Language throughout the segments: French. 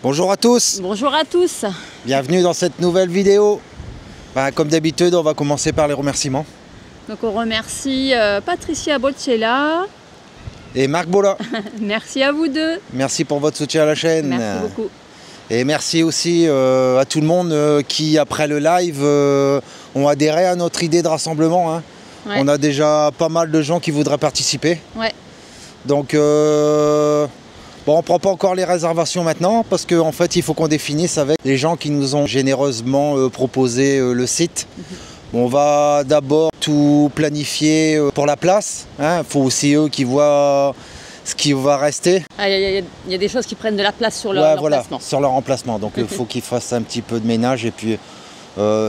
Bonjour à tous. Bonjour à tous. Bienvenue dans cette nouvelle vidéo. Comme d'habitude, on va commencer par les remerciements. Donc on remercie Patricia Boccella et Marc Bola. Merci à vous deux. Merci pour votre soutien à la chaîne. Merci beaucoup. Et merci aussi à tout le monde qui, après le live, ont adhéré à notre idée de rassemblement. Hein. Ouais. On a déjà pas mal de gens qui voudraient participer. Ouais. Donc, bon, on ne prend pas encore les réservations maintenant parce qu'en fait, il faut qu'on définisse avec les gens qui nous ont généreusement proposé le site. On va d'abord tout planifier pour la place. Il faut aussi eux qui voient ce qui va rester. Il y a des choses qui prennent de la place sur leur emplacement. Sur leur emplacement. Donc il faut qu'ils fassent un petit peu de ménage et puis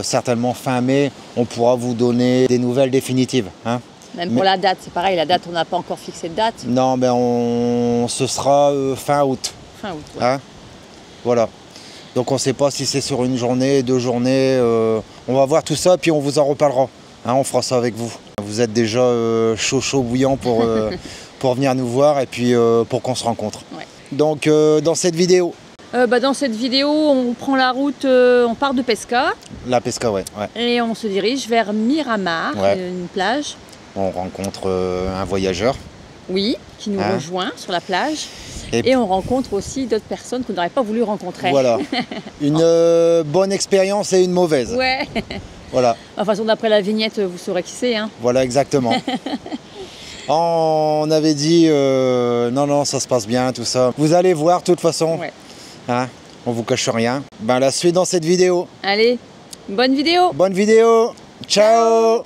certainement fin mai, on pourra vous donner des nouvelles définitives. Hein. Même pour la date, c'est pareil, la date, on n'a pas encore fixé de date. Non, mais ce sera fin août. Fin août, ouais. Hein, voilà. Donc on ne sait pas si c'est sur une journée, 2 journées. On va voir tout ça, puis on vous en reparlera. Hein, on fera ça avec vous. Vous êtes déjà chaud bouillant pour, pour venir nous voir et puis pour qu'on se rencontre. Ouais. Donc dans cette vidéo. Dans cette vidéo, on prend la route, on part de Pesca. La Pesca, ouais. Et on se dirige vers Miramar, une plage. On rencontre un voyageur. Oui, qui nous rejoint sur la plage. Et on rencontre aussi d'autres personnes qu'on n'aurait pas voulu rencontrer. Voilà, une bonne expérience et une mauvaise. Ouais. Voilà. De toute façon, d'après la vignette, vous saurez qui c'est. Hein. Voilà, exactement. On avait dit, non, ça se passe bien, tout ça. Vous allez voir, de toute façon. Ouais. Hein, on vous cache rien. La suite dans cette vidéo. Allez, bonne vidéo. Bonne vidéo. Ciao.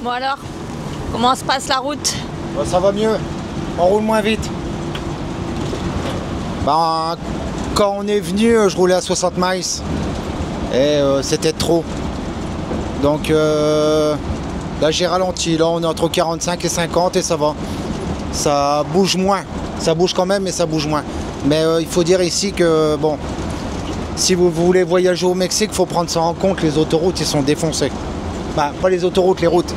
Bon alors, comment se passe la route? Ça va mieux, on roule moins vite. Quand on est venu, je roulais à 60 miles et c'était trop. Donc là j'ai ralenti, là on est entre 45 et 50 et ça va. Ça bouge moins, ça bouge quand même mais ça bouge moins. Mais il faut dire ici que bon, si vous voulez voyager au Mexique, il faut prendre ça en compte, les autoroutes ils sont défoncées. Pas les autoroutes, les routes.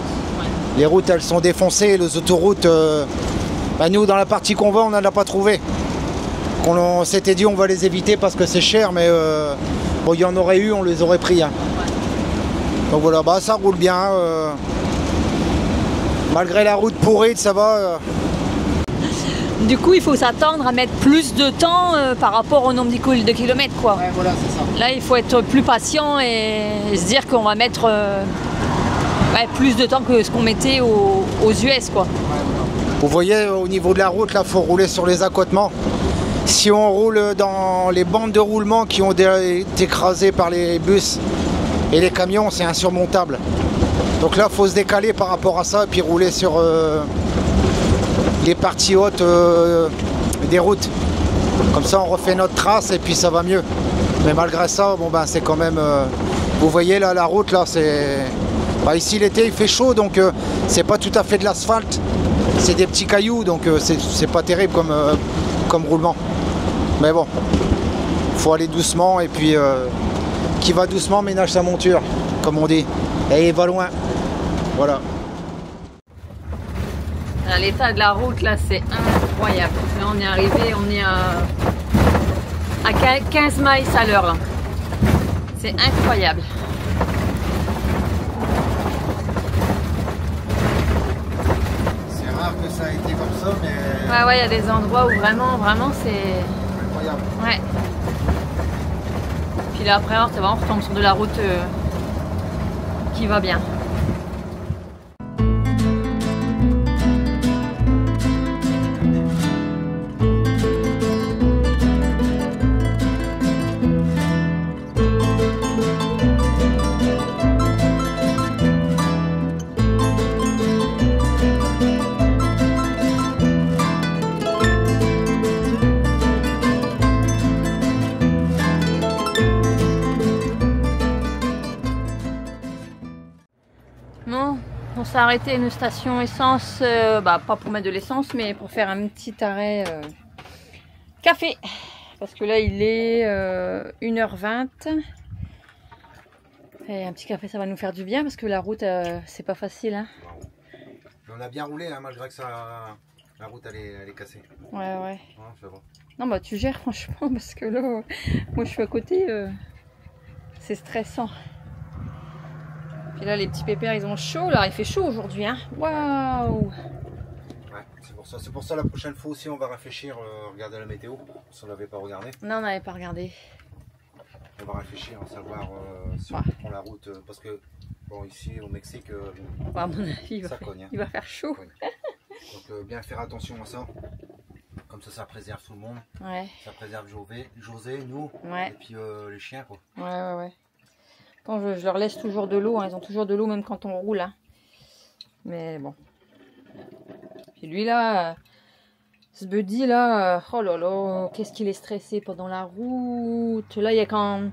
Les routes, elles sont défoncées. Les autoroutes, nous, dans la partie qu'on va, on n'en a pas trouvé. On s'était dit on va les éviter parce que c'est cher, mais bon, il y en aurait eu, on les aurait pris. Hein. Donc voilà, ça roule bien. Malgré la route pourrie, ça va. Du coup, il faut s'attendre à mettre plus de temps par rapport au nombre de kilomètres, quoi. Ouais, voilà, c'est ça. Là, il faut être plus patient et se dire qu'on va mettre plus de temps que ce qu'on mettait aux US, quoi. Vous voyez, au niveau de la route, là, il faut rouler sur les accotements. Si on roule dans les bandes de roulement qui ont été écrasées par les bus et les camions, c'est insurmontable. Donc là, il faut se décaler par rapport à ça et puis rouler sur les parties hautes des routes. Comme ça, on refait notre trace et puis ça va mieux. Mais malgré ça, c'est quand même... vous voyez, là, la route, là, c'est... ici, l'été, il fait chaud, donc c'est pas tout à fait de l'asphalte. C'est des petits cailloux, donc c'est pas terrible comme roulement. Mais bon, faut aller doucement et puis qui va doucement ménage sa monture, comme on dit. Et il va loin. Voilà. L'état de la route, là, c'est incroyable. Là, on est arrivé, on est à 15 miles à l'heure, là. C'est incroyable. C'est rare que ça a été comme ça, mais... Ouais, ouais, il y a des endroits où vraiment c'est... Incroyable. Ouais. Puis là, après, alors, on retombe sur de la route qui va bien. Non, on s'est arrêté à une station essence, pas pour mettre de l'essence, mais pour faire un petit arrêt café. Parce que là, il est 1h20. Et un petit café, ça va nous faire du bien, parce que la route, c'est pas facile. Hein. On a bien roulé, hein, malgré que la route, elle est cassée. Ouais, ouais. Ça va. Non, bah tu gères, franchement, parce que là, moi, je suis à côté, c'est stressant. Puis là, les petits pépères, ils ont chaud. Là, il fait chaud aujourd'hui. Hein. Waouh! Ouais, c'est pour ça la prochaine fois aussi, on va réfléchir, regarder la météo. Si on l'avait pas regardé. Non, on n'avait pas regardé. On va réfléchir à savoir si on prend la route. Parce que, bon, ici, au Mexique, à mon avis, il va faire chaud. Oui. Donc, bien faire attention à ça. Comme ça préserve tout le monde. Ouais. Ça préserve José, nous, ouais. Et puis les chiens, quoi. Ouais. Bon, je leur laisse toujours de l'eau, hein. Ils ont toujours de l'eau même quand on roule. Hein. Mais bon. Puis lui là, ce buddy là, oh là là, qu'est-ce qu'il est stressé pendant la route. Là, il y a quand...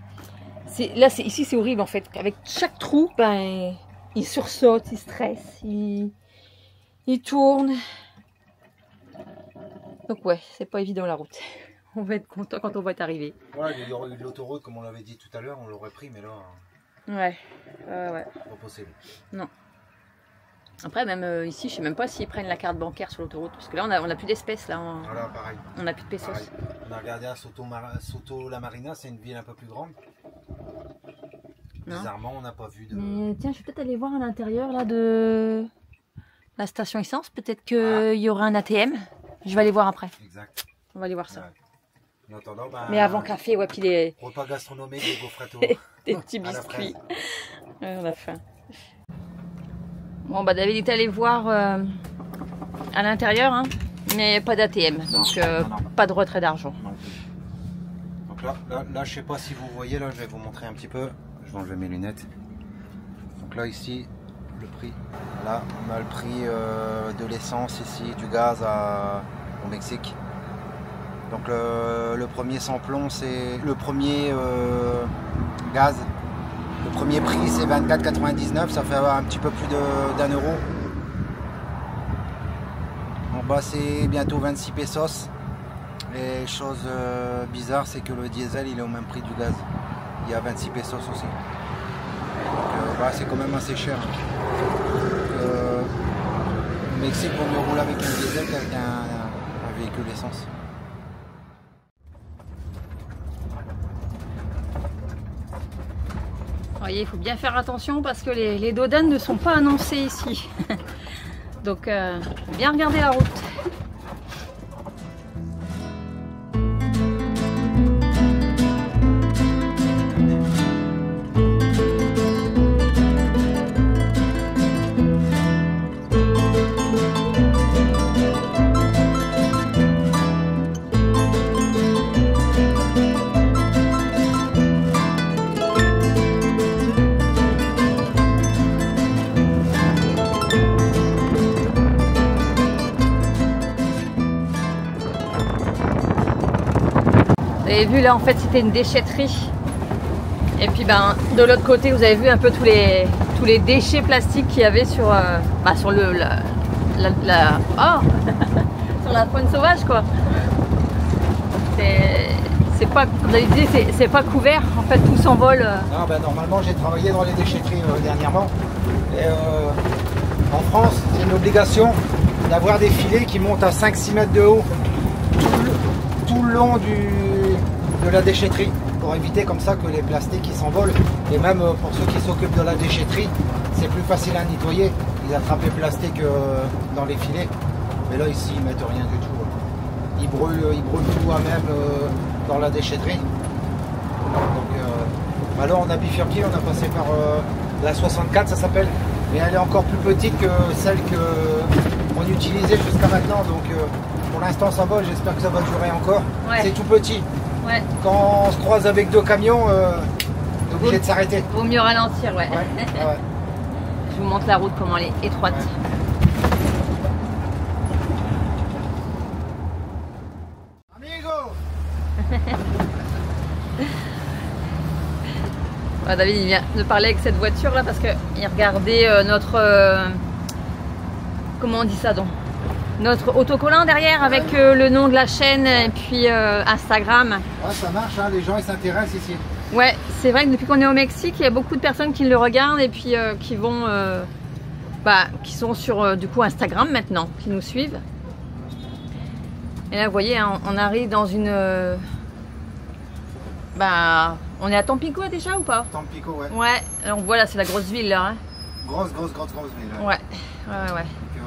Ici c'est horrible en fait. Avec chaque trou, ben, il sursaute, il stresse, il tourne. Donc ouais, c'est pas évident la route. On va être content quand on va être arrivé. Voilà, il y aurait eu de l'autoroute comme on l'avait dit tout à l'heure, on l'aurait pris, mais là... Ouais. Pas possible. Non. Après, même ici, je sais même pas s'ils prennent la carte bancaire sur l'autoroute. Parce que là, on a plus d'espèces. Là, voilà, pareil. On a plus de pesos. Pareil. On a regardé à Soto La Marina, c'est une ville un peu plus grande. Bizarrement, on n'a pas vu de... Mais tiens, je vais peut-être aller voir à l'intérieur là de la station essence. Peut-être qu'il y aura un ATM. Je vais aller voir après. Exact. On va aller voir ça. Ouais. En attendant, mais avant café, ouais, puis les... repas gastronomiques, des gaufretto. Des petits biscuits. Ouais, on a faim. Bon, bah David est allé voir à l'intérieur, hein, mais pas d'ATM, donc non. Pas de retrait d'argent. Donc là, je sais pas si vous voyez, là, je vais vous montrer un petit peu. Je vais enlever mes lunettes. Donc là, ici, le prix. Là, on a le prix de l'essence ici, du gaz au Mexique. Donc le premier sans-plomb, c'est le premier gaz. Le premier prix, c'est 24,99, ça fait un petit peu plus d'1 euro. En bas, c'est bientôt 26 pesos. Les choses bizarres, c'est que le diesel, il est au même prix du gaz. Il y a 26 pesos aussi. Donc c'est quand même assez cher. Au Mexique, on mieux roule avec un diesel qu'avec un véhicule essence. Voyez, il faut bien faire attention parce que les dodanes ne sont pas annoncées ici. Donc, bien regarder la route. Vous avez vu là, en fait c'était une déchetterie, et puis ben de l'autre côté vous avez vu un peu tous les déchets plastiques qu'il y avait sur sur sur la faune sauvage, quoi. C'est pas, comme vous avez dit, c'est pas couvert, en fait tout s'envole. Non, ben, normalement j'ai travaillé dans les déchetteries dernièrement, et en France c'est une obligation d'avoir des filets qui montent à 5-6 mètres de haut tout le long de la déchetterie, pour éviter comme ça que les plastiques s'envolent. Et même pour ceux qui s'occupent de la déchetterie, c'est plus facile à nettoyer. Ils attrapent les plastiques dans les filets. Mais là, ici, ils mettent rien du tout. Ils brûlent tout à même dans la déchetterie. Donc, alors on a bifurqué, on a passé par la 64, ça s'appelle. Mais elle est encore plus petite que celle qu'on utilisait jusqu'à maintenant. Donc, pour l'instant, ça va. J'espère que ça va durer encore. Ouais. C'est tout petit. Ouais. Quand on se croise avec 2 camions, on est obligé de s'arrêter. Vaut mieux ralentir, ouais. Ouais. Je vous montre la route, comment elle est étroite. Ouais, David il vient de parler avec cette voiture là parce qu'il regardait notre comment on dit ça donc, notre autocollant derrière avec le nom de la chaîne et puis Instagram. Ouais, ça marche, hein, les gens ils s'intéressent ici. Ouais, c'est vrai que depuis qu'on est au Mexique, il y a beaucoup de personnes qui le regardent et puis qui vont qui sont sur du coup Instagram maintenant, qui nous suivent. Et là vous voyez, hein, on arrive dans une on est à Tampico déjà ou pas? Tampico, ouais. Ouais, alors on voit là, c'est la grosse ville là. Hein. Grosse ville. Ouais. Donc,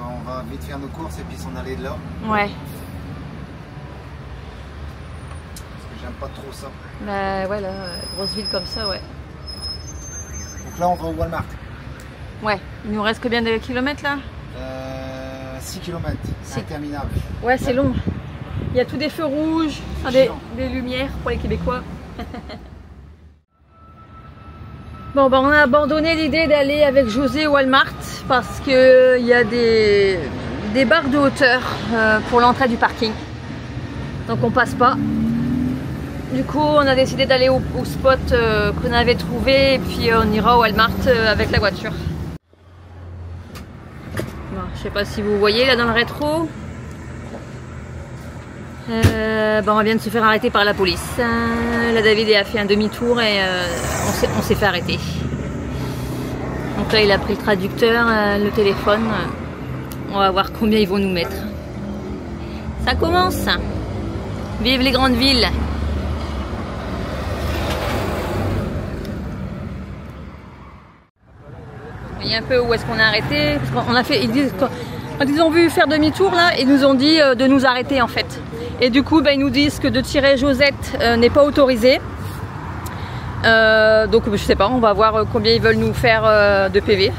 on va vite faire nos courses et puis s'en aller de là. Ouais. Parce que j'aime pas trop ça. Bah ouais, là, grosse ville comme ça, ouais. Donc là, on va au Walmart. Ouais, il nous reste combien de kilomètres là? 6 km, c'est interminable. Ouais, c'est long. Il y a tous des feux rouges, des lumières pour les Québécois. Bon, on a abandonné l'idée d'aller avec José au Walmart parce qu'il y a des barres de hauteur pour l'entrée du parking. Donc on passe pas. Du coup, on a décidé d'aller au spot qu'on avait trouvé et puis on ira au Walmart avec la voiture. Bon, je sais pas si vous voyez là dans le rétro. On vient de se faire arrêter par la police. Là, David a fait un demi-tour et on s'est fait arrêter. Donc là, il a pris le traducteur, le téléphone. On va voir combien ils vont nous mettre. Ça commence. Vive les grandes villes. Vous voyez un peu où est-ce qu'on a arrêté. Parce qu'on a fait, quand ils ont vu faire demi-tour là, ils nous ont dit de nous arrêter en fait. Et du coup, ils nous disent que de tirer Josette n'est pas autorisé. Donc je sais pas, on va voir combien ils veulent nous faire de PV.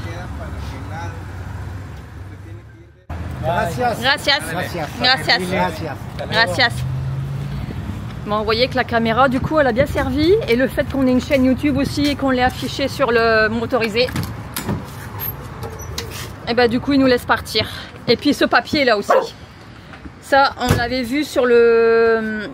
Gracias. Bon, vous voyez que la caméra du coup elle a bien servi. Et le fait qu'on ait une chaîne YouTube aussi et qu'on l'ait affiché sur le motorisé, et du coup ils nous laissent partir. Et puis ce papier là aussi. Ça, on l'avait vu sur le...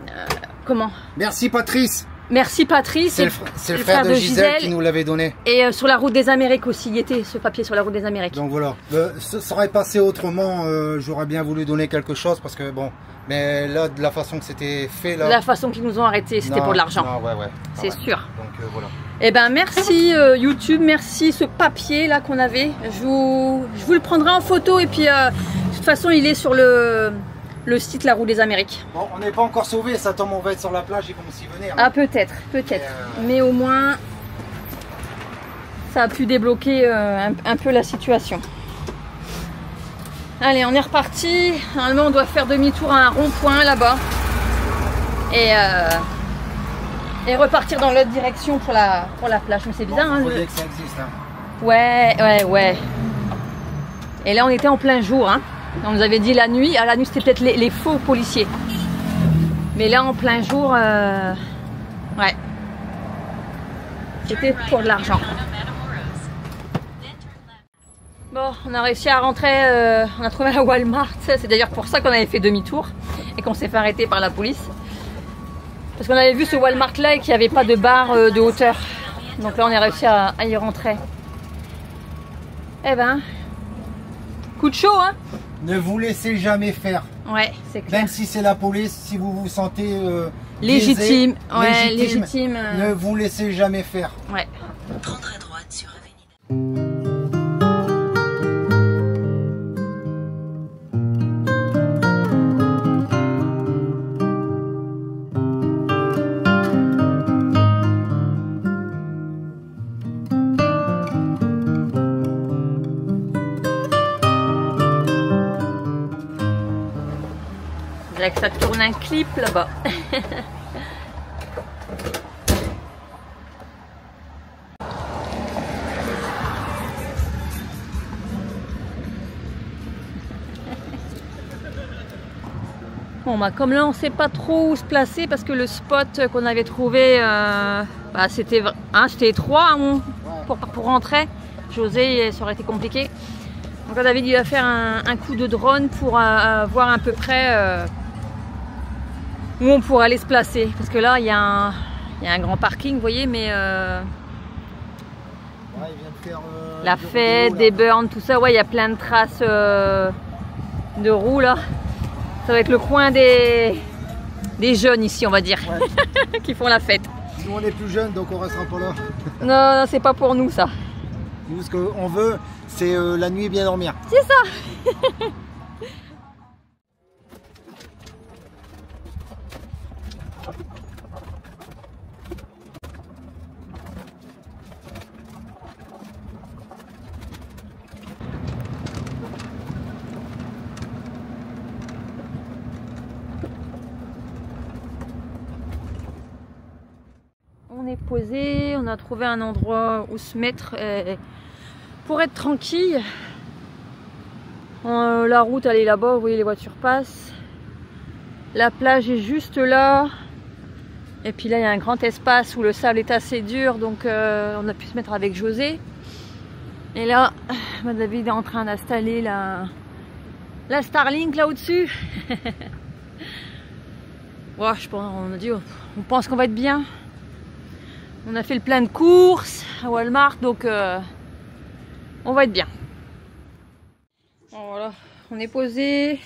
comment? Merci Patrice. Merci Patrice. C'est le frère de Gisèle qui nous l'avait donné. Et sur la route des Amériques aussi, il y était ce papier sur la route des Amériques. Donc voilà, ça aurait passé autrement, j'aurais bien voulu donner quelque chose parce que bon, mais là, de la façon que c'était fait là... La façon qu'ils nous ont arrêtés, c'était pour de l'argent. Ouais. C'est sûr. Donc voilà. Eh ben merci YouTube, merci ce papier là qu'on avait. Je vous le prendrai en photo et puis de toute façon il est sur le site La Roue des Amériques. Bon, on n'est pas encore sauvés, ça tombe, on va être sur la plage, ils vont s'y venir. Ah peut-être. Mais au moins ça a pu débloquer un peu la situation. Allez, on est reparti. Normalement on doit faire demi-tour à un rond-point là-bas. Et repartir dans l'autre direction pour la plage. Mais c'est bizarre. Vous voyez que ça existe. Hein. Ouais. Et là on était en plein jour. Hein. On nous avait dit la nuit. À la nuit c'était peut-être les faux policiers. Mais là en plein jour, ouais. C'était pour de l'argent. Bon, on a réussi à rentrer. On a trouvé la Walmart. C'est d'ailleurs pour ça qu'on avait fait demi-tour et qu'on s'est fait arrêter par la police. Parce qu'on avait vu ce Walmart là et qu'il n'y avait pas de barre de hauteur. Donc là on a réussi à y rentrer. Eh ben, coup de chaud hein. Ne vous laissez jamais faire. Ouais, c'est clair. Même si c'est la police, si vous vous sentez légitime, légitime, ne vous laissez jamais faire. Ouais. Prendre à droite sur Avenida. dirait que ça tourne un clip là-bas. Bon bah comme là on sait pas trop où se placer parce que le spot qu'on avait trouvé c'était étroit hein, pour rentrer. José, ça aurait été compliqué. Donc on avait dit à faire un coup de drone pour voir à peu près où on pourrait aller se placer. Parce que là il y a un grand parking, vous voyez, mais il vient de faire, la fête, des burns, tout ça, ouais, il y a plein de traces de roues là. Ça va être le coin des jeunes ici, on va dire, ouais. Qui font la fête. Nous on est plus jeunes donc on restera pas là. Non, c'est pas pour nous ça. Nous ce qu'on veut c'est la nuit bien dormir. C'est ça. On est posé, on a trouvé un endroit où se mettre pour être tranquille. La route elle est là-bas, vous voyez les voitures passent. La plage est juste là. Et puis là il y a un grand espace où le sable est assez dur, donc on a pu se mettre avec José. Et là, David est en train d'installer la Starlink là au-dessus. Ouais, on pense qu'on va être bien. On a fait le plein de courses à Walmart, donc on va être bien. Voilà, on est posé.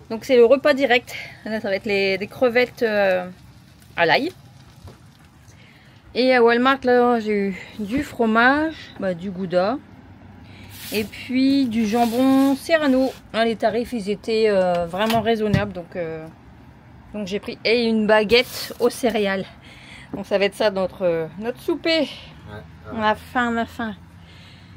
Donc c'est le repas direct. Là, ça va être des crevettes à l'ail. Et à Walmart, là, j'ai eu du fromage, du Gouda. Et puis du jambon Serrano. Là, les tarifs, ils étaient vraiment raisonnables. Donc j'ai pris. Et une baguette aux céréales. Donc ça va être ça notre souper. Ouais. On a faim.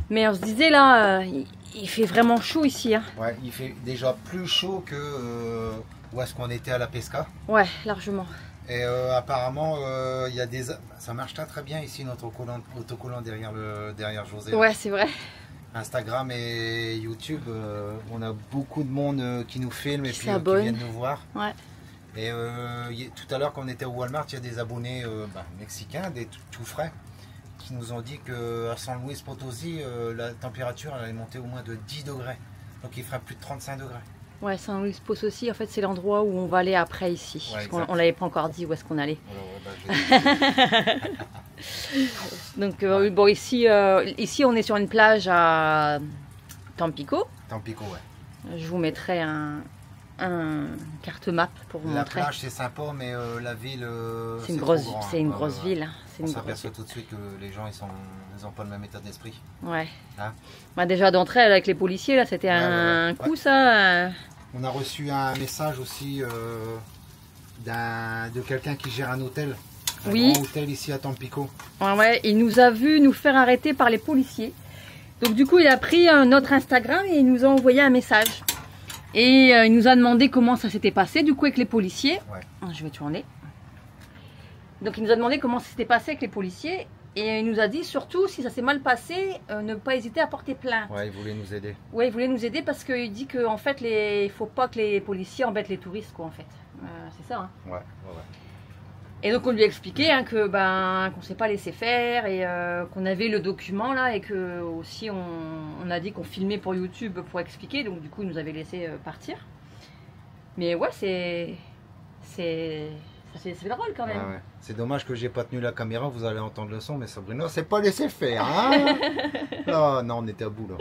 Mais on se disait là, il fait vraiment chaud ici. Hein. Ouais, il fait déjà plus chaud que où est-ce qu'on était à la Pesca. Ouais, largement. Et apparemment, il y a ça marche très bien ici notre autocollant derrière José. Ouais, c'est vrai. Instagram et YouTube, on a beaucoup de monde qui nous filme et puis qui viennent nous voir. Ouais. Et tout à l'heure quand on était au Walmart, il y a des abonnés mexicains, des tout frais, qui nous ont dit qu'à San Luis Potosí, la température elle allait monter au moins de 10 degrés. Donc il ferait plus de 35 degrés. Ouais, San Luis Potosí, en fait c'est l'endroit où on va aller après ici. Ouais, on l'avait pas encore dit où est-ce qu'on allait. Donc bon ici on est sur une plage à Tampico. Tampico, ouais. Je vous mettrai un carte map pour vous montrer. La plage c'est sympa, mais la ville c'est une grosse ville. Hein. On s'aperçoit tout de suite que les gens ils ont pas le même état d'esprit. Ouais. Hein, déjà d'entrée avec les policiers là, c'était un coup ça. On a reçu un message aussi de quelqu'un qui gère un hôtel. Un grand hôtel ici à Tampico. Ouais, il nous a vu nous faire arrêter par les policiers. Donc du coup il a pris notre Instagram et il nous a envoyé un message. Et il nous a demandé comment ça s'était passé du coup avec les policiers. Ouais. Je vais tourner. Donc il nous a demandé comment ça s'était passé avec les policiers. Et il nous a dit surtout si ça s'est mal passé, ne pas hésiter à porter plainte. Ouais, il voulait nous aider. Ouais, il voulait nous aider parce qu'il dit qu'en fait il faut pas que les policiers embêtent les touristes quoi en fait. C'est ça. Hein. Ouais. Et donc on lui a expliqué que qu'on s'est pas laissé faire et qu'on avait le document là et que aussi on a dit qu'on filmait pour YouTube pour expliquer, donc du coup il nous avait laissé partir. Mais ouais c'est drôle quand même. Ouais. C'est dommage que j'ai pas tenu la caméra, vous allez entendre le son, mais Sabrina s'est pas laissé faire. Hein. Non, on était à bout là.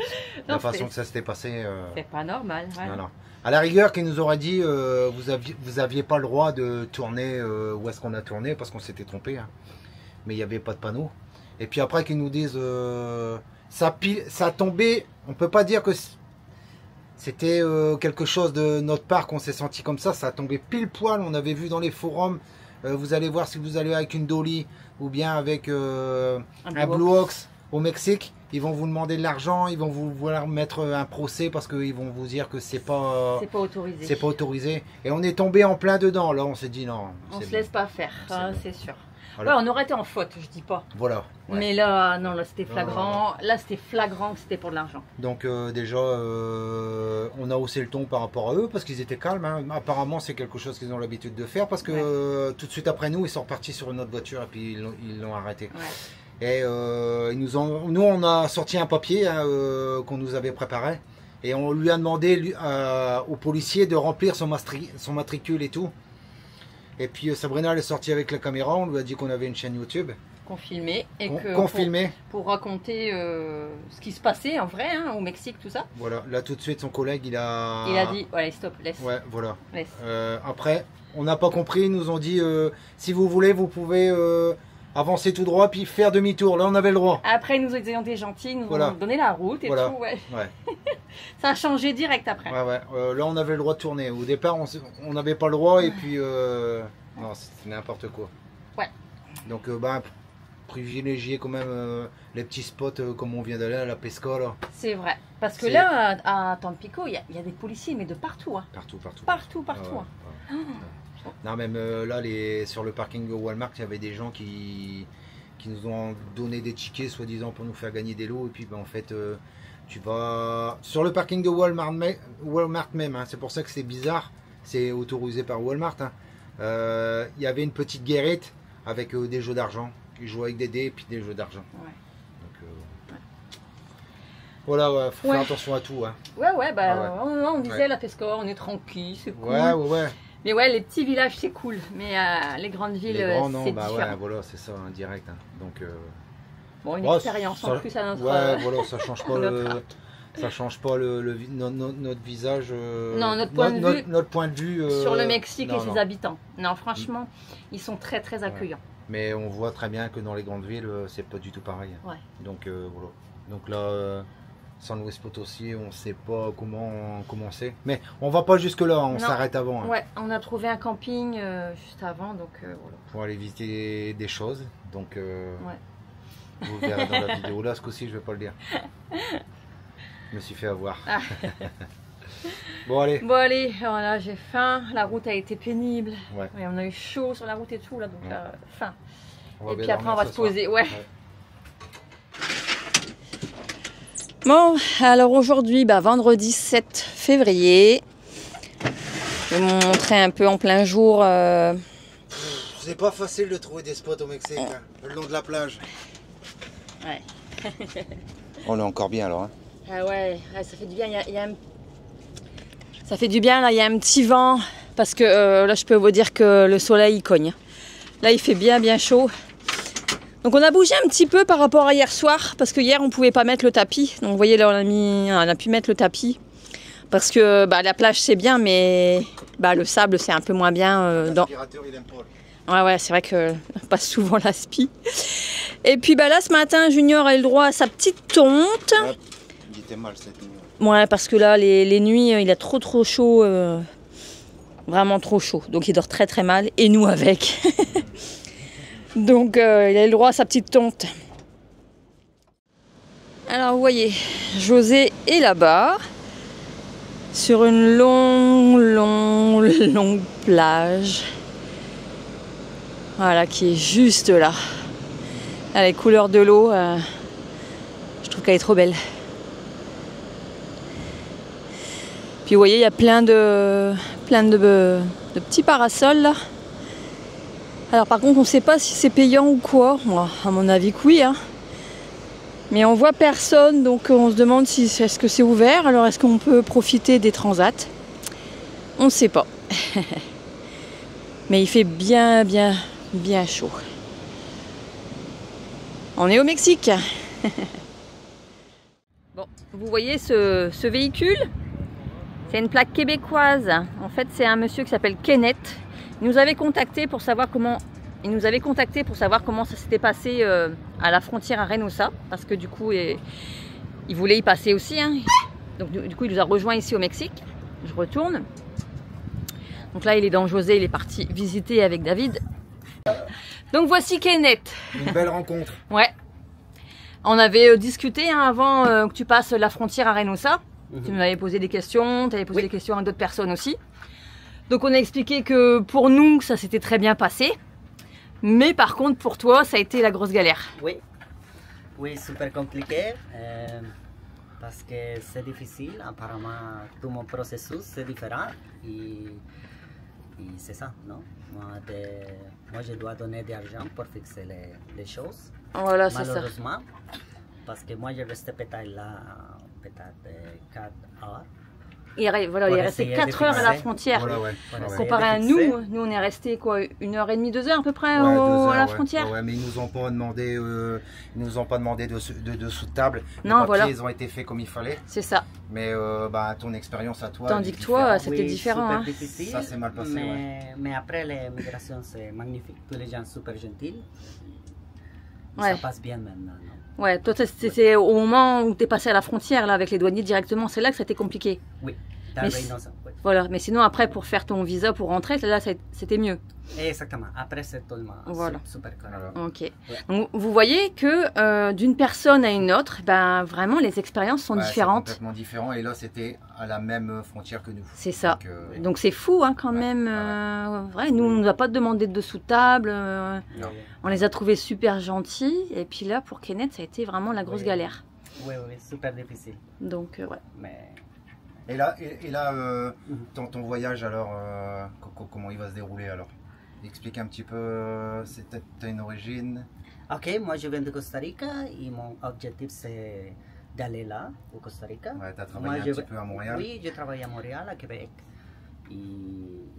La façon que ça s'était passé. C'est pas normal. Ouais. Non. À la rigueur, qui nous aurait dit vous aviez pas le droit de tourner où est-ce qu'on a tourné parce qu'on s'était trompé. Hein. Mais il n'y avait pas de panneau. Et puis après qu'ils nous disent ça a tombé, on peut pas dire que c'était quelque chose de notre part qu'on s'est senti comme ça. Ça a tombé pile poil. On avait vu dans les forums. Vous allez voir si vous allez avec une dolly ou bien avec un Blue Ox au Mexique. ils vont vous demander de l'argent, ils vont vous vouloir mettre un procès parce qu'ils vont vous dire que c'est pas autorisé. C'est pas autorisé. Et on est tombé en plein dedans. Là, on s'est dit non. On se laisse pas faire, bon. c'est sûr. Voilà. Ouais, on aurait été en faute, je dis pas. Voilà. Ouais. Mais là, non, là c'était flagrant. Là, c'était flagrant que c'était pour de l'argent. Donc déjà, on a haussé le ton par rapport à eux parce qu'ils étaient calmes. Hein. Apparemment, c'est quelque chose qu'ils ont l'habitude de faire parce que tout de suite après nous, ils sont repartis sur une autre voiture et puis ils l'ont arrêté. Ouais. Et nous, on a sorti un papier hein, qu'on nous avait préparé et on lui a demandé au policier de remplir son matricule et tout. Et puis Sabrina elle est sortie avec la caméra, on lui a dit qu'on avait une chaîne YouTube. Qu'on filmait et pour raconter ce qui se passait en vrai hein, au Mexique, tout ça. Voilà, là tout de suite son collègue il a dit ouais stop, laisse. Ouais voilà. Laisse. Après on n'a pas compris, ils nous ont dit si vous voulez vous pouvez avancer tout droit puis faire demi-tour, là on avait le droit. Après ils nous ont été gentils, ils nous ont donné la route et tout. Ouais. Ça a changé direct après. Ouais. Là on avait le droit de tourner, au départ on n'avait pas le droit et puis non c'était n'importe quoi. Ouais. Donc privilégier quand même les petits spots comme on vient d'aller à la Pesca là. C'est vrai, parce que là à Tampico il y a des policiers mais de partout. Hein. Partout. Hein. Non même là sur le parking de Walmart il y avait des gens qui nous ont donné des tickets soi-disant pour nous faire gagner des lots et puis en fait tu vas sur le parking de Walmart même, hein, c'est pour ça que c'est bizarre, c'est autorisé par Walmart. Hein. Il y avait une petite guérite avec des jeux d'argent. Ils jouent avec des dés et puis des jeux d'argent. Ouais. Donc, voilà, faut faire attention à tout. Hein. On disait la Pesca, on est tranquille, c'est cool. Ouais. Mais ouais, les petits villages c'est cool, mais les grandes villes c'est différent. Ouais, voilà, c'est ça, hein, direct. Hein. Donc, bon, une expérience en plus à notre. Ouais, voilà, ça change pas ça change pas notre visage. Non, notre point de vue sur le Mexique et ses habitants. Non, franchement, ils sont très très accueillants. Mais on voit très bien que dans les grandes villes, c'est pas du tout pareil. Ouais. Donc voilà. Donc là, San Luis Potosí, on sait pas comment commencer. Mais on va pas jusque là, on s'arrête avant. Hein. Ouais, on a trouvé un camping juste avant, donc voilà. Pour aller visiter des choses. Donc vous verrez dans la vidéo. Là, ce coup-ci, je vais pas le dire. Je me suis fait avoir. Bon allez, voilà, j'ai faim, la route a été pénible, et on a eu chaud sur la route et tout, là, donc faim. Et puis après on va se poser, Bon, alors aujourd'hui, vendredi 7 février, je vais vous montrer un peu en plein jour. C'est pas facile de trouver des spots au Mexique, hein, le long de la plage. Ouais. On est encore bien alors. Hein. Ah ouais, ça fait du bien, ça fait du bien, là, il y a un petit vent, parce que là, je peux vous dire que le soleil, il cogne. Là, il fait bien chaud. Donc, on a bougé un petit peu par rapport à hier soir, parce que hier, on ne pouvait pas mettre le tapis. Donc, vous voyez, là, on a pu mettre le tapis, parce que la plage, c'est bien, mais le sable, c'est un peu moins bien. L'aspirateur, il aime pas. Ouais, c'est vrai que on passe souvent l'aspi. Et puis, là, ce matin, Junior a eu le droit à sa petite tonte. Ouais, il était mal cette nuit. Ouais, parce que là, les nuits, il a trop chaud, vraiment trop chaud. Donc il dort très mal, et nous avec. Donc il a eu le droit à sa petite tonte. Alors vous voyez, José est là-bas, sur une longue plage. Voilà, qui est juste là. Là, les couleurs de l'eau, je trouve qu'elle est trop belle. Puis vous voyez, il y a plein de petits parasols là. Alors par contre, on ne sait pas si c'est payant ou quoi. Moi, à mon avis que oui. Hein. Mais on voit personne, donc on se demande si est-ce que c'est ouvert. Alors est-ce qu'on peut profiter des transats? On ne sait pas. Mais il fait bien chaud. On est au Mexique. Bon, vous voyez ce véhicule? C'est une plaque québécoise. En fait, c'est un monsieur qui s'appelle Kenneth. Il nous avait contacté pour savoir comment ça s'était passé à la frontière à Reynosa, parce que du coup, il voulait y passer aussi. Hein. Donc du coup, il nous a rejoint ici au Mexique. Je retourne. Donc là, il est dans José. Il est parti visiter avec David. Donc voici Kenneth. Une belle rencontre. Ouais. On avait discuté hein, avant que tu passes la frontière à Reynosa. Tu nous avais posé des questions, tu avais posé des questions à d'autres personnes aussi. Donc on a expliqué que pour nous, ça s'était très bien passé. Mais par contre, pour toi, ça a été la grosse galère. Oui, oui, super compliqué. Parce que c'est difficile. Apparemment, tout mon processus c'est différent. Et c'est ça, non? Moi, je dois donner de l'argent pour fixer les choses. Voilà, c'est ça. Malheureusement, parce que moi, je restais peut-être là, peut-être 4 heures. Voilà, il est resté 4 heures à la frontière. Voilà, ouais. Comparé à nous on est resté quoi, 1h30, 2 heures à peu près Ouais, 2 à la heures, frontière. Ouais, mais ils nous ont pas demandé, de dessous de table. Les Non, papiers, voilà. ils ont été faits comme il fallait. C'est ça. Mais ton expérience à toi. Tandis est que toi, différente. c'était différent. Super Hein. difficile, Ça s'est mal passé, mais après, l'immigration, c'est magnifique. Tous les gens super gentils. Ouais. Ça passe bien maintenant, non? Ouais, toi, c'est au moment où tu es passé à la frontière là, avec les douaniers directement, c'est là que ça a été compliqué. Oui, Mais voilà, mais sinon après pour faire ton visa pour rentrer, là c'était mieux. Exactement, après c'est tellement voilà. super correct. Ok. Ouais. Donc vous voyez que d'une personne à une autre, ben vraiment les expériences sont différentes. C'est complètement différent et là c'était à la même frontière que nous. C'est ça. Donc, Donc c'est fou hein, quand même. Vrai, nous on nous a pas demandé de dessous de table. On les a trouvés super gentils et puis là pour Kenneth ça a été vraiment la grosse galère. Oui, super difficile. Donc ouais. Mais... Et là, ton voyage alors, comment il va se dérouler alors? Explique un petit peu, t'as une origine? Ok, moi je viens de Costa Rica et mon objectif c'est d'aller là, au Costa Rica. Ouais, t'as travaillé un petit peu à Montréal? Oui, j'ai travaillé à Montréal, à Québec. Et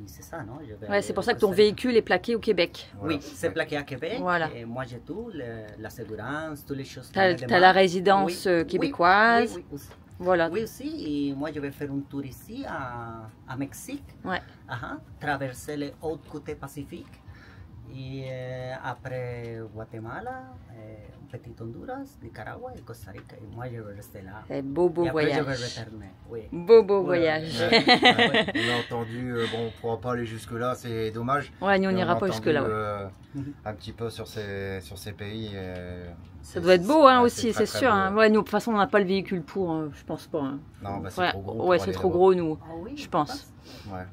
c'est ça, non? Ouais, c'est pour ça que ton véhicule est plaqué au Québec. Voilà. Oui, c'est plaqué à Québec. Voilà. Et moi j'ai tout, l'assurance, toutes les choses. T'as la résidence québécoise. Oui, aussi. Voilà. Oui aussi, et moi je vais faire un tour ici à Mexique, ouais. Traverser les autres côtés Pacifique, et après Guatemala, petit Honduras, Nicaragua et Costa Rica. Et moi je vais rester là. C'est beau et après, voyage. Je vais retourner. Oui. Beau voyage. Ouais. On a entendu, bon, on ne pourra pas aller jusque là, c'est dommage. Ouais, nous on n'ira pas jusque là. Ouais. Un petit peu sur ces pays. Ça doit être beau hein, aussi, c'est sûr. Hein. Ouais, nous de toute façon on n'a pas le véhicule pour, je pense pas. Hein. Non, bah, c'est trop gros. Ouais, c'est trop gros nous, oui, je pense. Ouais.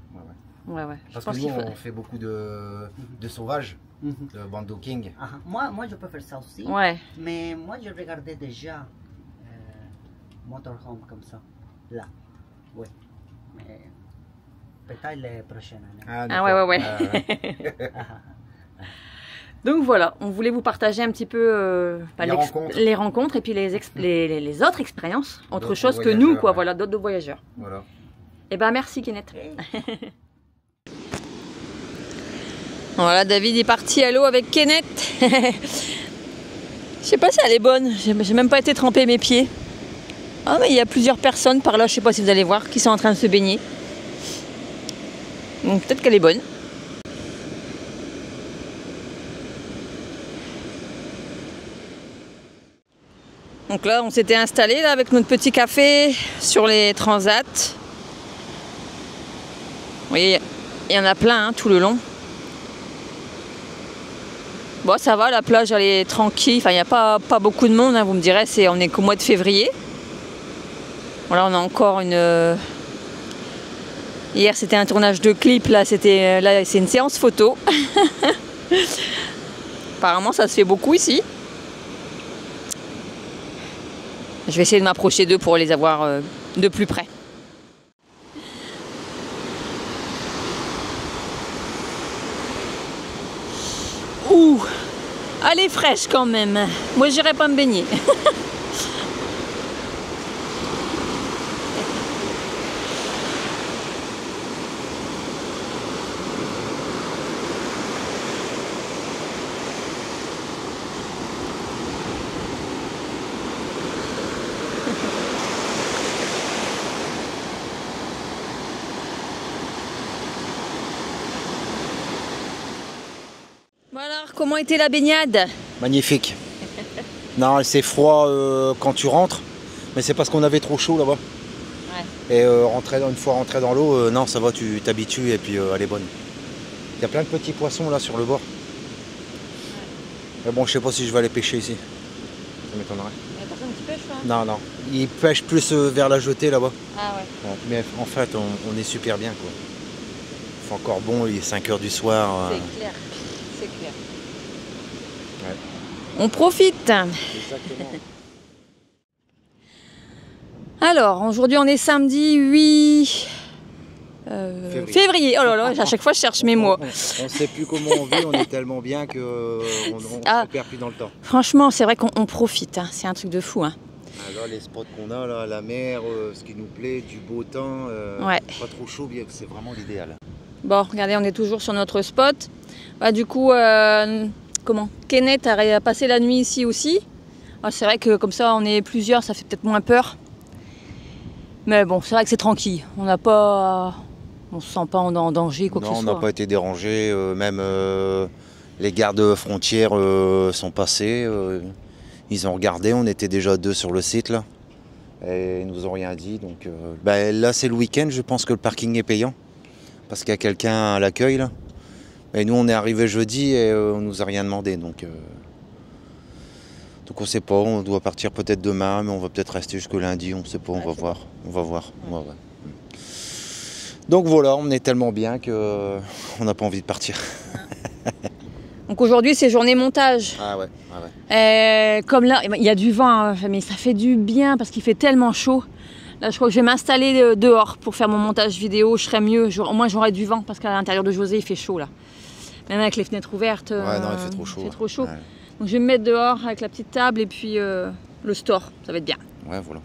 Parce que nous on fait beaucoup de sauvages, de bando king. Moi je peux faire ça aussi. Ouais. Mais moi je regardais déjà motorhome comme ça, là. Oui. Mais peut-être les prochaines années. Ouais. Donc voilà, on voulait vous partager un petit peu les rencontres et puis les autres expériences, autre chose que nous, quoi, voilà, d'autres voyageurs. Voilà. Et ben merci Kenneth. Voilà, David est parti à l'eau avec Kenneth. Je sais pas si elle est bonne, j'ai même pas été tremper mes pieds. Ah mais il y a plusieurs personnes par là, je sais pas si vous allez voir, qui sont en train de se baigner. Donc peut-être qu'elle est bonne. Donc là, on s'était installé là, avec notre petit café sur les transats. Vous voyez, il y en a plein hein, tout le long. Bon, ça va, la plage elle est tranquille. Enfin, il n'y a pas beaucoup de monde, hein, vous me direz, on est qu'au mois de février. Voilà, on a encore une... Hier, c'était un tournage de clip, là, c'est une séance photo. Apparemment, ça se fait beaucoup ici. Je vais essayer de m'approcher d'eux pour les avoir de plus près. Ouh, elle est fraîche quand même. Moi, j'irai pas me baigner. Bon alors, comment était la baignade? Magnifique. Non, c'est froid quand tu rentres, mais c'est parce qu'on avait trop chaud là-bas. Ouais. Et une fois rentré dans l'eau, non, ça va, tu t'habitues et puis elle est bonne. Il y a plein de petits poissons là sur le bord. Ouais. Mais bon, je sais pas si je vais aller pêcher ici. ça m'étonnerait. Il y a personne qui pêche là? Non, non. Ils pêchent plus vers la jetée là-bas. Ah ouais. Bon, mais en fait, on est super bien quoi. Il fait encore bon, il est 5 h du soir. C'est clair, c'est clair. Ouais. On profite. Exactement. Alors, aujourd'hui on est samedi 8 février. Oh là là, à chaque fois je cherche mes mots. On ne sait plus comment on vit, on est tellement bien qu'on se perd plus dans le temps. Franchement, c'est vrai qu'on profite, hein. C'est un truc de fou. Hein. Alors les spots qu'on a là, la mer, ce qui nous plaît, du beau temps, Ouais. pas trop chaud, c'est vraiment l'idéal. Bon, regardez, on est toujours sur notre spot. Bah, du coup, Kenneth a passé la nuit ici aussi. Ah, c'est vrai que comme ça, on est plusieurs, ça fait peut-être moins peur. Mais bon, c'est vrai que c'est tranquille. On se sent pas en danger, quoi que ce soit. Non, on n'a pas été dérangé. Même les gardes frontières sont passés. Ils ont regardé. On était déjà 2 sur le site là. Et ils nous ont rien dit. Donc là, c'est le week-end. Je pense que le parking est payant parce qu'il y a quelqu'un à l'accueil là. Et nous, on est arrivé jeudi et on nous a rien demandé. Donc on ne sait pas, on doit partir peut-être demain, mais on va peut-être rester jusqu'au lundi, on ne sait pas, on va voir. Ouais. Donc voilà, on est tellement bien qu'on n'a pas envie de partir. Donc aujourd'hui, c'est journée montage. Ah ouais. Comme là, il y a du vent, hein, mais ça fait du bien parce qu'il fait tellement chaud. Là, je crois que je vais m'installer dehors pour faire mon montage vidéo, je serai mieux. Au moins, j'aurai du vent parce qu'à l'intérieur de José, il fait chaud là. Même avec les fenêtres ouvertes. Ouais, non, il fait trop chaud. Il fait trop chaud. Ouais. Donc je vais me mettre dehors avec la petite table et puis le store, ça va être bien. Ouais, voilà.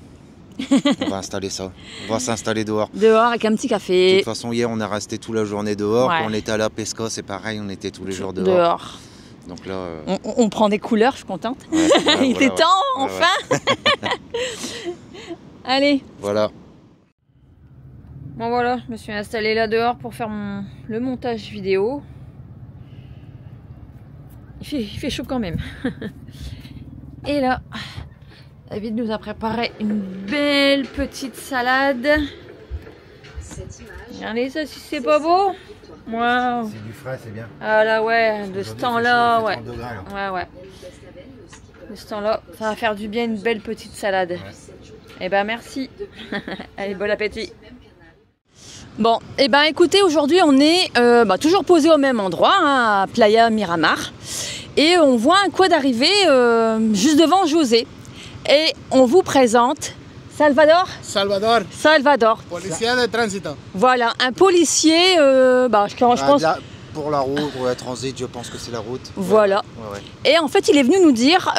On va installer ça. On va s'installer dehors. Dehors avec un petit De café. toute façon, hier, on a resté toute la journée dehors. Ouais. Quand on était à la Pesca, c'est pareil, on était tous les jours dehors. Donc là, On prend des couleurs, je suis contente. ouais, Il était temps, Ouais, enfin. Allez. Voilà. Bon voilà, je me suis installée là dehors pour faire le montage vidéo. Il fait chaud quand même. Et là, David nous a préparé une belle petite salade. Regardez ça, si c'est pas beau. Waouh. C'est du frais, c'est bien. Ah là ouais, de ce temps-là, ouais. 30 degrés, là. Ouais. De ce temps-là, ça va faire du bien une belle petite salade. Eh ben merci. Allez, bon appétit. Bon, eh ben écoutez, aujourd'hui on est toujours posé au même endroit, hein, à Playa Miramar. Et on voit un quad arriver juste devant José. Et on vous présente Salvador. Salvador, policía de tránsito. Voilà, un policier, je pense... Là, pour la route, ouais, transit, je pense que c'est la route. Voilà. Ouais. Et en fait, il est venu nous dire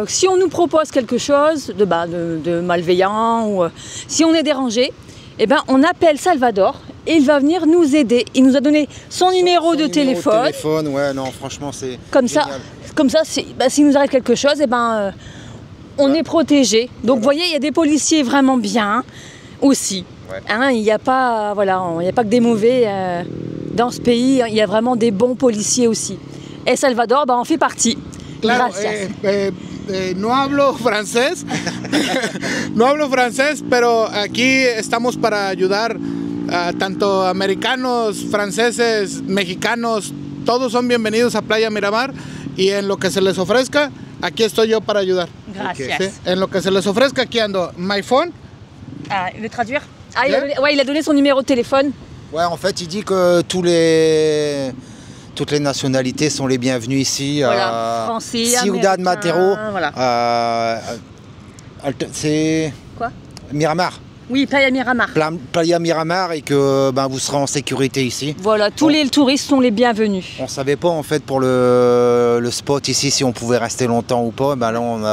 si on nous propose quelque chose de malveillant ou si on est dérangé, eh ben, on appelle Salvador et il va venir nous aider. Il nous a donné son numéro de téléphone. Ouais, non, franchement, c'est Comme génial. ça, s'il nous arrive quelque chose, eh ben, on est protégé. Donc, vous voyez, il y a des policiers vraiment bien aussi. Ouais. Hein, il n'y a pas que des mauvais dans ce pays. Il y a vraiment des bons policiers aussi. Et Salvador, on fait partie. Claro, Gracias. no hablo francés, pero aquí estamos para ayudar a tanto americanos, franceses, mexicanos, todos son bienvenidos a Playa Miramar y en lo que se les ofrezca, aquí estoy yo para ayudar. Gracias. ¿Sí? En lo que se les ofrezca, aquí ando. My phone. Ah, il veut traduire Yeah. il a donné son numéro de téléphone. Ouais, en fait, il dit que toutes les nationalités sont les bienvenues ici. Voilà, français, Ciudad américain, Matero. voilà. C'est Quoi? Miramar. Oui, Playa Miramar. Playa Miramar et que vous serez en sécurité ici. Voilà, tous les touristes sont les bienvenus. On savait pas en fait pour le spot ici si on pouvait rester longtemps ou pas. Là on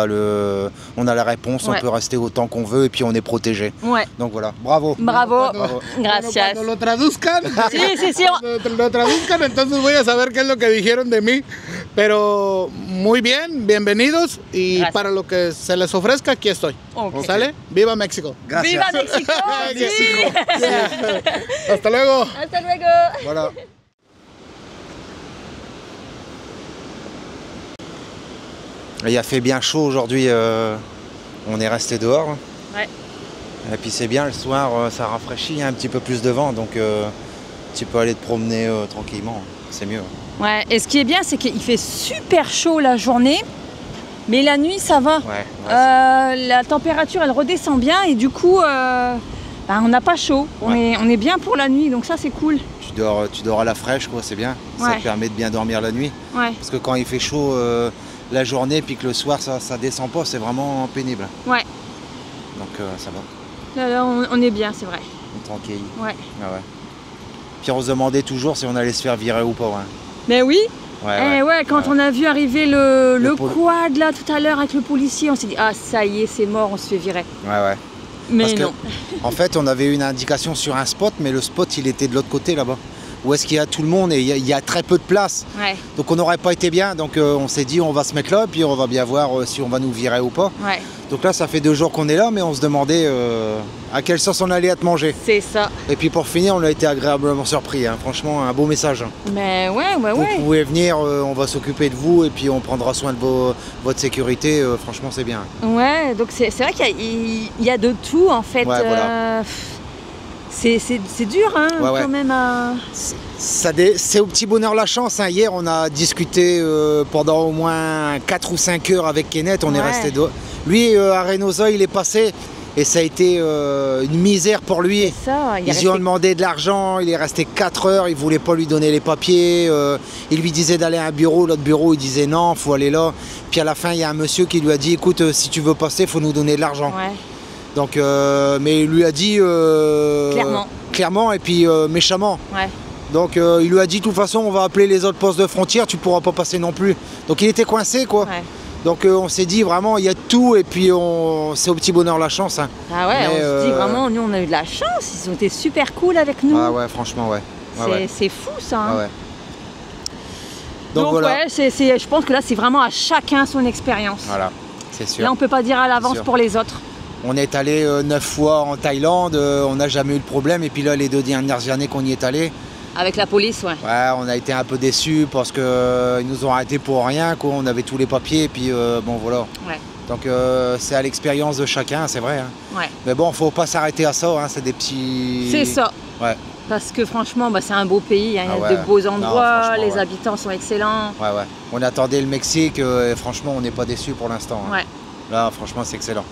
a la réponse, Ouais. on peut rester autant qu'on veut et puis on est protégé. Ouais. Donc voilà, bravo. Bravo. Bravo. Gracias. Cuando lo traduzcan, Sí. cuando lo traduzcan, entonces voy a saber qué es lo que dijeron de mí. Pero muy bien, bienvenidos y Gracias. para lo que se les ofrezca, aquí estoy. Ok. ¿Sale? ¡Viva México! Gracias. Viva Mexico. Sí. Hasta luego. Hasta luego. Voilà. Il a fait bien chaud aujourd'hui, on est resté dehors. Ouais. Et puis c'est bien le soir, ça rafraîchit, il y a un petit peu plus de vent, donc tu peux aller te promener tranquillement, c'est mieux. Ouais, et ce qui est bien, c'est qu'il fait super chaud la journée. Mais la nuit, ça va. La température, elle redescend bien et du coup, on n'a pas chaud. On est bien pour la nuit, donc ça, c'est cool. Tu dors à la fraîche, quoi, c'est bien. Ça te permet de bien dormir la nuit. Parce que quand il fait chaud la journée, puis que le soir, ça descend pas, c'est vraiment pénible. Ouais. Donc ça va. Là, on est bien, c'est vrai. On est tranquille. Ouais. Puis on se demandait toujours si on allait se faire virer ou pas. Mais oui. Quand on a vu arriver le quad là tout à l'heure avec le policier, on s'est dit ah ça y est, c'est mort, on se fait virer. Mais parce non. En fait, on avait une indication sur un spot, mais le spot il était de l'autre côté là-bas. Où est-ce qu'il y a tout le monde et il y a très peu de place. Donc on n'aurait pas été bien. Donc on s'est dit on va se mettre là, puis on va bien voir si on va nous virer ou pas. Donc là, ça fait 2 jours qu'on est là, mais on se demandait à quelle sauce on allait être mangé. C'est ça. Et puis pour finir, on a été agréablement surpris. Hein. Franchement, un beau message. Mais Vous pouvez venir, on va s'occuper de vous et puis on prendra soin de votre sécurité. Franchement, c'est bien. Ouais, donc c'est vrai qu'il y a de tout en fait. C'est dur hein, quand même à... C'est au petit bonheur la chance. Hein. Hier, on a discuté pendant au moins 4 ou 5 heures avec Kenneth. On est resté... Lui, à Reynosa, il est passé et ça a été une misère pour lui. Ils lui ont demandé de l'argent, il est resté 4 heures, il ne voulait pas lui donner les papiers. Il lui disait d'aller à un bureau, l'autre bureau, il disait non, il faut aller là. Puis à la fin, il y a un monsieur qui lui a dit, écoute, si tu veux passer, il faut nous donner de l'argent. Donc, mais il lui a dit clairement et puis méchamment. Donc il lui a dit de toute façon on va appeler les autres postes de frontière, tu pourras pas passer non plus. Donc il était coincé quoi. Donc on s'est dit vraiment il y a tout et puis c'est au petit bonheur la chance. Hein. Ah ouais, mais, on se dit vraiment nous on a eu de la chance, ils ont été super cool avec nous. Ah ouais franchement c'est fou ça. Hein. Donc voilà. Je pense que là c'est vraiment à chacun son expérience. Voilà, c'est sûr. Là on peut pas dire à l'avance pour les autres. On est allé 9 fois en Thaïlande, on n'a jamais eu de problème. Et puis là, les 2 dernières années qu'on y est allé... Avec la police, on a été un peu déçus parce qu'ils nous ont arrêtés pour rien. Quoi. On avait tous les papiers et puis bon, voilà. Donc c'est à l'expérience de chacun, c'est vrai. Hein. Mais bon, faut pas s'arrêter à ça, hein. C'est des petits... C'est ça. Parce que franchement, c'est un beau pays, hein. Il y a de beaux endroits, les habitants sont excellents. On attendait le Mexique et franchement, on n'est pas déçus pour l'instant. Hein. Là, franchement, c'est excellent.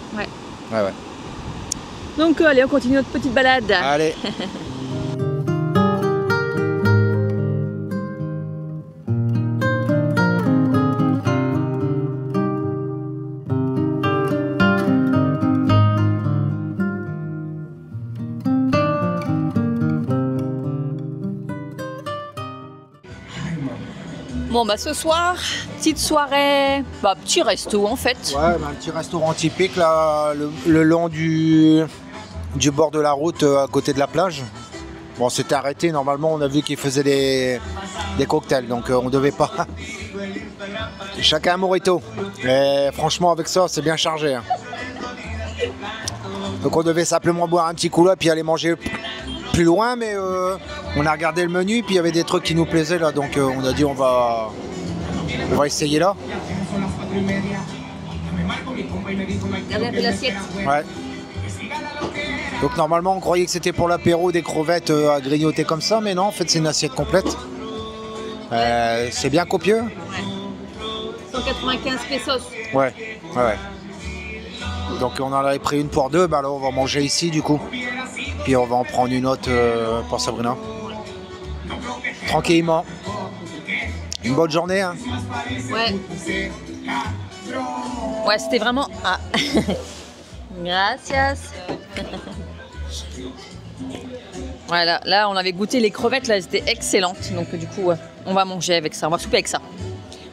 Donc allez, on continue notre petite balade. Allez. Bon ce soir, petite soirée, petit resto en fait. Un petit restaurant typique là, le long du bord de la route à côté de la plage. Bon, c'était arrêté, normalement on a vu qu'ils faisaient des cocktails, donc on devait pas. Chacun un mojito. Et franchement avec ça c'est bien chargé. Hein. Donc on devait simplement boire un petit coup là puis aller manger plus loin, mais on a regardé le menu puis il y avait des trucs qui nous plaisaient là, donc on a dit on va essayer là. Regardez l'assiette. Donc normalement on croyait que c'était pour l'apéro des crevettes à grignoter comme ça, mais non en fait c'est une assiette complète. C'est bien copieux. 195 pesos. Donc on en avait pris une pour 2, là on va manger ici du coup. Puis on va en prendre une autre pour Sabrina. Tranquillement. Une bonne journée. Hein. Ouais, c'était vraiment... Ah. Gracias. Voilà, là on avait goûté les crevettes, là elles étaient excellentes. Donc du coup, on va manger avec ça, on va souper avec ça.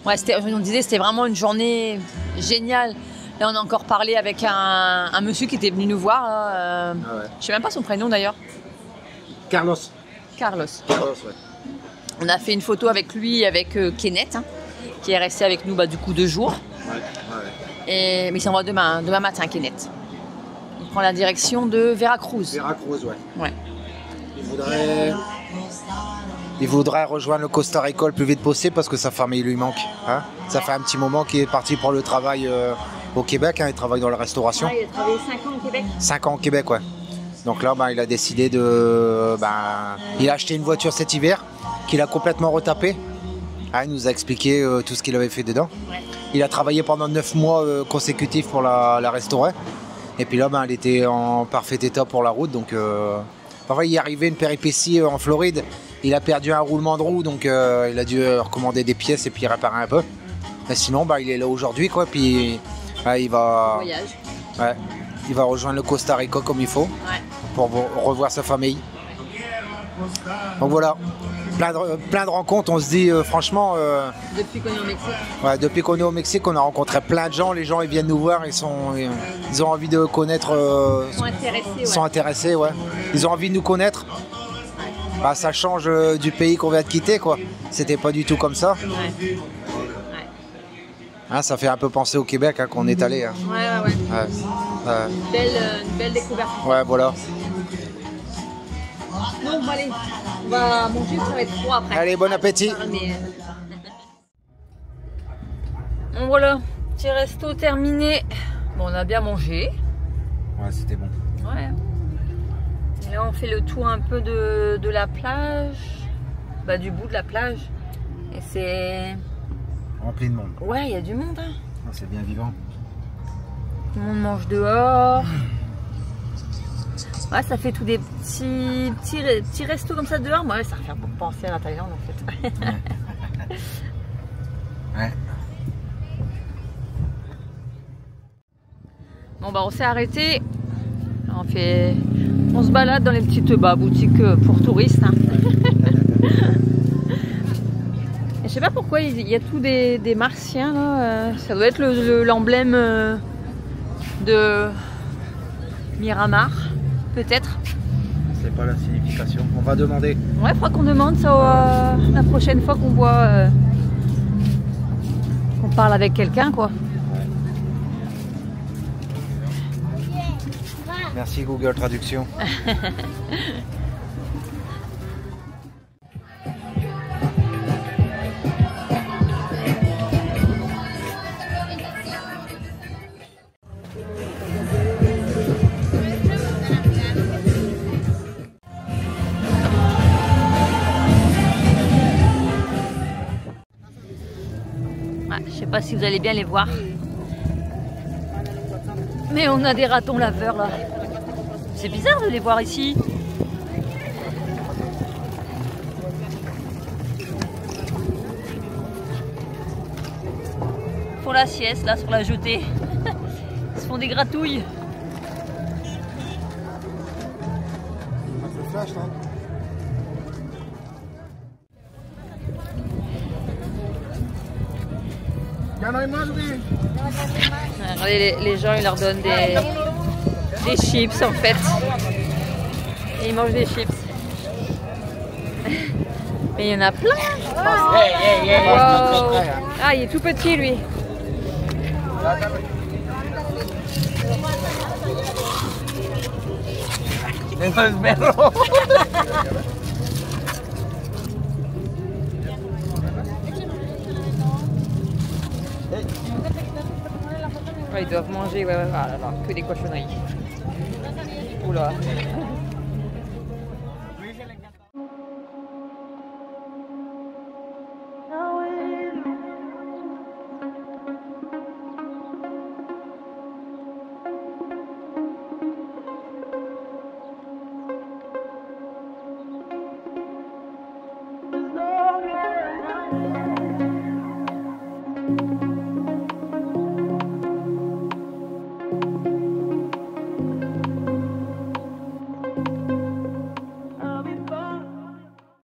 On disait c'était vraiment une journée géniale. Là on a encore parlé avec un monsieur qui était venu nous voir. Là, je sais même pas son prénom d'ailleurs. Carlos. On a fait une photo avec lui, avec Kenneth, hein, qui est resté avec nous du coup 2 jours. Mais il s'en va demain matin, Kenneth. Il prend la direction de Veracruz. Il voudrait rejoindre le Costa Rica le plus vite possible parce que sa famille lui manque. Hein. Ça fait un petit moment qu'il est parti pour le travail au Québec, hein, il travaille dans la restauration. Il a travaillé 5 ans au Québec. 5 ans au Québec, Donc là, il a décidé de... il a acheté une voiture cet hiver qu'il a complètement retapée. Il nous a expliqué tout ce qu'il avait fait dedans. Il a travaillé pendant 9 mois consécutifs pour la restaurer. Et puis là, ben, elle était en parfait état pour la route. Donc, enfin, il est arrivé une péripétie en Floride. Il a perdu un roulement de roue, donc il a dû recommander des pièces et puis réparer un peu. Mais sinon, ben, il est là aujourd'hui, quoi. Puis il va. Voyage. Ouais, il va rejoindre le Costa Rica comme il faut pour revoir sa famille. Donc voilà, plein de rencontres. On se dit franchement. Depuis qu'on est au Mexique. Ouais, depuis qu'on est au Mexique, on a rencontré plein de gens. Les gens ils viennent nous voir, ils ont envie de connaître. Ils sont intéressés. Ils sont intéressés, ouais. Ils ont envie de nous connaître. Bah, ça change du pays qu'on vient de quitter, quoi. C'était pas du tout comme ça. Ouais. Hein, ça fait un peu penser au Québec hein, qu'on est allé. Hein. Ouais. Une belle découverte. Ouais, voilà. Non, bon, allez, on va manger, ça va être froid après. Allez, bon appétit. Bon voilà, petit resto terminé. Bon, on a bien mangé. Ouais, c'était bon. Ouais. Et là, on fait le tour un peu de la plage, bah, du bout de la plage. Et c'est... Rempli de monde. Ouais, il y a du monde. Hein. C'est bien vivant. Tout le monde mange dehors. Ouais, ça fait tous des petits restos comme ça dehors. Ouais, ça fait penser à la Thaïlande en fait. Ouais. Bon bah on s'est arrêté. On se balade dans les petites boutiques pour touristes. Hein. Et je sais pas pourquoi il y a tous des martiens là. Ça doit être l'emblème de Miramar, peut-être. C'est pas la signification. On va demander. Ouais, il faudra qu'on demande ça la prochaine fois qu'on voit. Qu'on parle avec quelqu'un quoi. Merci Google Traduction. Je sais pas si vous allez bien les voir. Mais on a des ratons laveurs là. C'est bizarre de les voir ici. Ils font la sieste là sur la jetée. Ils se font des gratouilles. Regardez, les gens ils leur donnent des chips en fait. Et ils mangent des chips. Mais il y en a plein. Wow. Ah, il est tout petit lui. Ouais, ils doivent manger, ouais, ah là là, que des cochonneries. Oula.